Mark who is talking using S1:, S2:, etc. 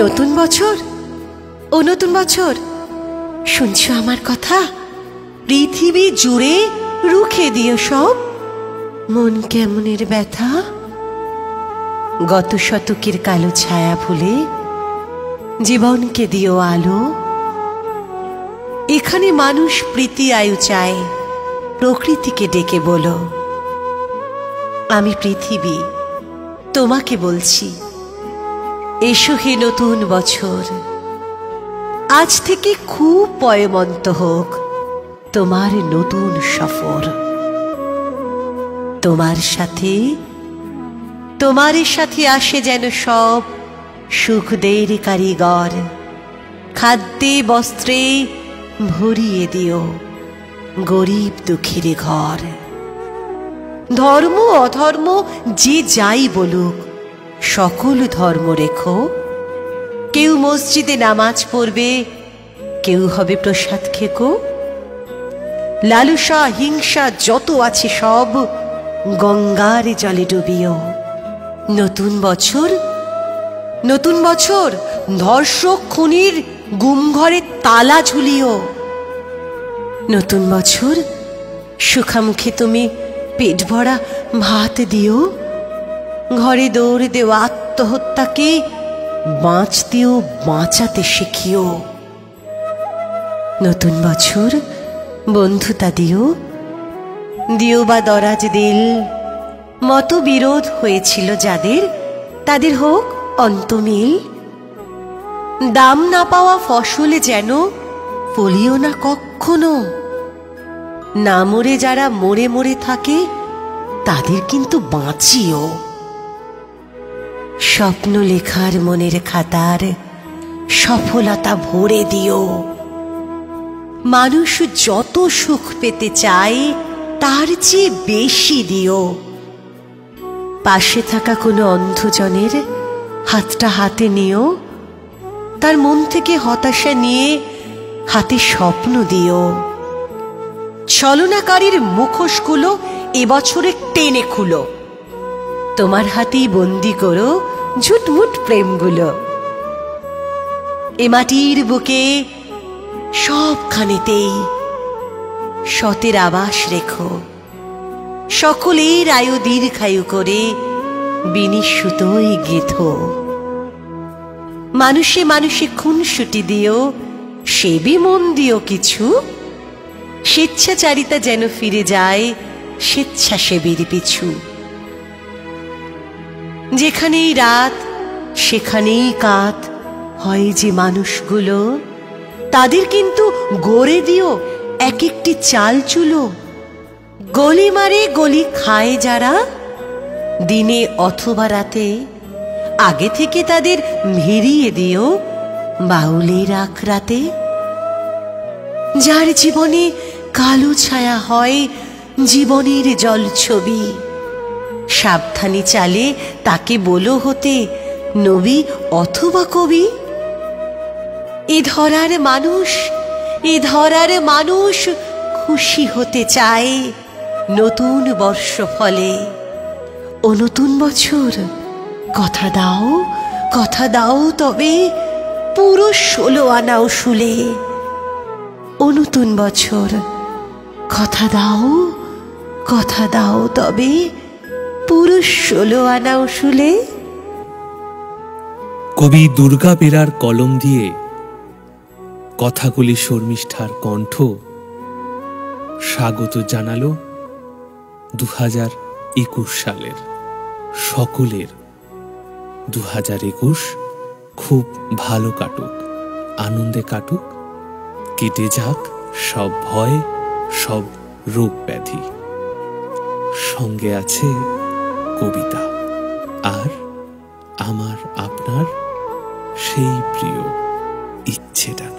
S1: নতুন বছর, ও নতুন বছর, শুনছো আমার কথা? পৃথিবী জুড়ে রুখে দিও সব মন কেমনের ব্যথা। গত শতকের কালো ছায়া ভুলে জীবনকে দিও আলো। এখানে মানুষ প্রীতি আয়ু চায়, প্রকৃতিকে ডেকে বলো, আমি পৃথিবী তোমাকে বলছি, এসো হে নতুন বছর। আজ থেকে খুব পয়মন্ত হোক তোমার নতুন সফর। তোমার সাথে আসে যেন সব সুখদের কারিগর। খাদ্যে বস্ত্রে ভরিয়ে দিও গরিব দুঃখীর ঘর। ধর্ম অধর্ম যে যাই বলুক, সকল ধর্ম রেখো। কেউ মসজিদে নামাজ পড়বে, কেউ হবে প্রসাদ খেকো। লালসা হিংসা যত আছে সব গঙ্গার জলে ডুবিও। নতুন বছর, নতুন বছর, ধর্ষক খুনির গুমঘরে তালা ঝুলিও। নতুন বছর, সুখামুখে তুমি পেট ভরা ভাত দিও। ঘরে দৌড় দেও আত্মহত্যাকে বাঁচতেও বাঁচাতে শিখিও। নতুন বছর, বন্ধুতা দিও, দিও বা দরাজ দিল। মতবিরোধ হয়েছিল যাদের, তাদের হোক অন্তমিল। দাম না পাওয়া ফসলে যেন ফলিও না কখনো। না মরে যারা মরে মরে থাকে, তাদের কিন্তু বাঁচিও। স্বপ্ন লেখার মনের খাতার সফলতা ভরে দিও। মানুষ যত সুখ পেতে চায়, তার চেয়ে বেশি দিও। পাশে থাকা কোনো অন্ধজনের হাতটা হাতে নিও। তার মন থেকে হতাশা নিয়ে হাতে স্বপ্ন দিও। ছলনাকারীর মুখোশগুলো এবছরে টেনে খুলো। তোমার হাতেই বন্দি করো ঝুটমুট প্রেমগুলো। এ মাটির বুকে সবখানেতেই সতের আবাস রেখো। সকলের আয়ু দীর্ঘায়ু করে বিনিশুতোয় গেথো। মানুষে মানুষে খুনসুটি দিও, সেবি মন দিও কিছু। স্বেচ্ছাচারিতা যেন ফিরে যায় স্বেচ্ছাসেবীর পিছু। যেখানেই রাত সেখানেই কাত হয় যে মানুষগুলো, তাদের কিন্তু গড়ে দিও এক একটি চাল চুলো। গলি মারে গলি খায় যারা, দিনে অথবা রাতে, আগে থেকে তাদের ভিড়িয়ে দিও বাউলের আখড়াতে। যার জীবনে কালো ছায়া হয় জীবনের জলছবি, সাবধানে চালে তাকে বলো হতে নবী অথবা কবি। এ ধরার মানুষ খুশি হতে চায় নতুন বর্ষ ফলে। ও নতুন বছর, কথা দাও তবে পুরো 16 আনা উসুলে। ও নতুন বছর, কথা দাও তবে পুরো 16 আনা উসুলে।
S2: কবি দুর্গা বেরার কলম দিয়ে কথাগুলি শর্মিষ্ঠার কণ্ঠ স্বাগত জানালো 2021 সালের। সকলের 2021 খুব ভালো কাটুক, আনন্দে কাটুক, কেটে যাক সব ভয়, সব রোগ ব্যাধি। সঙ্গে আছে কবিতা আর আমার আপনার সেই প্রিয় ইচ্ছেটা।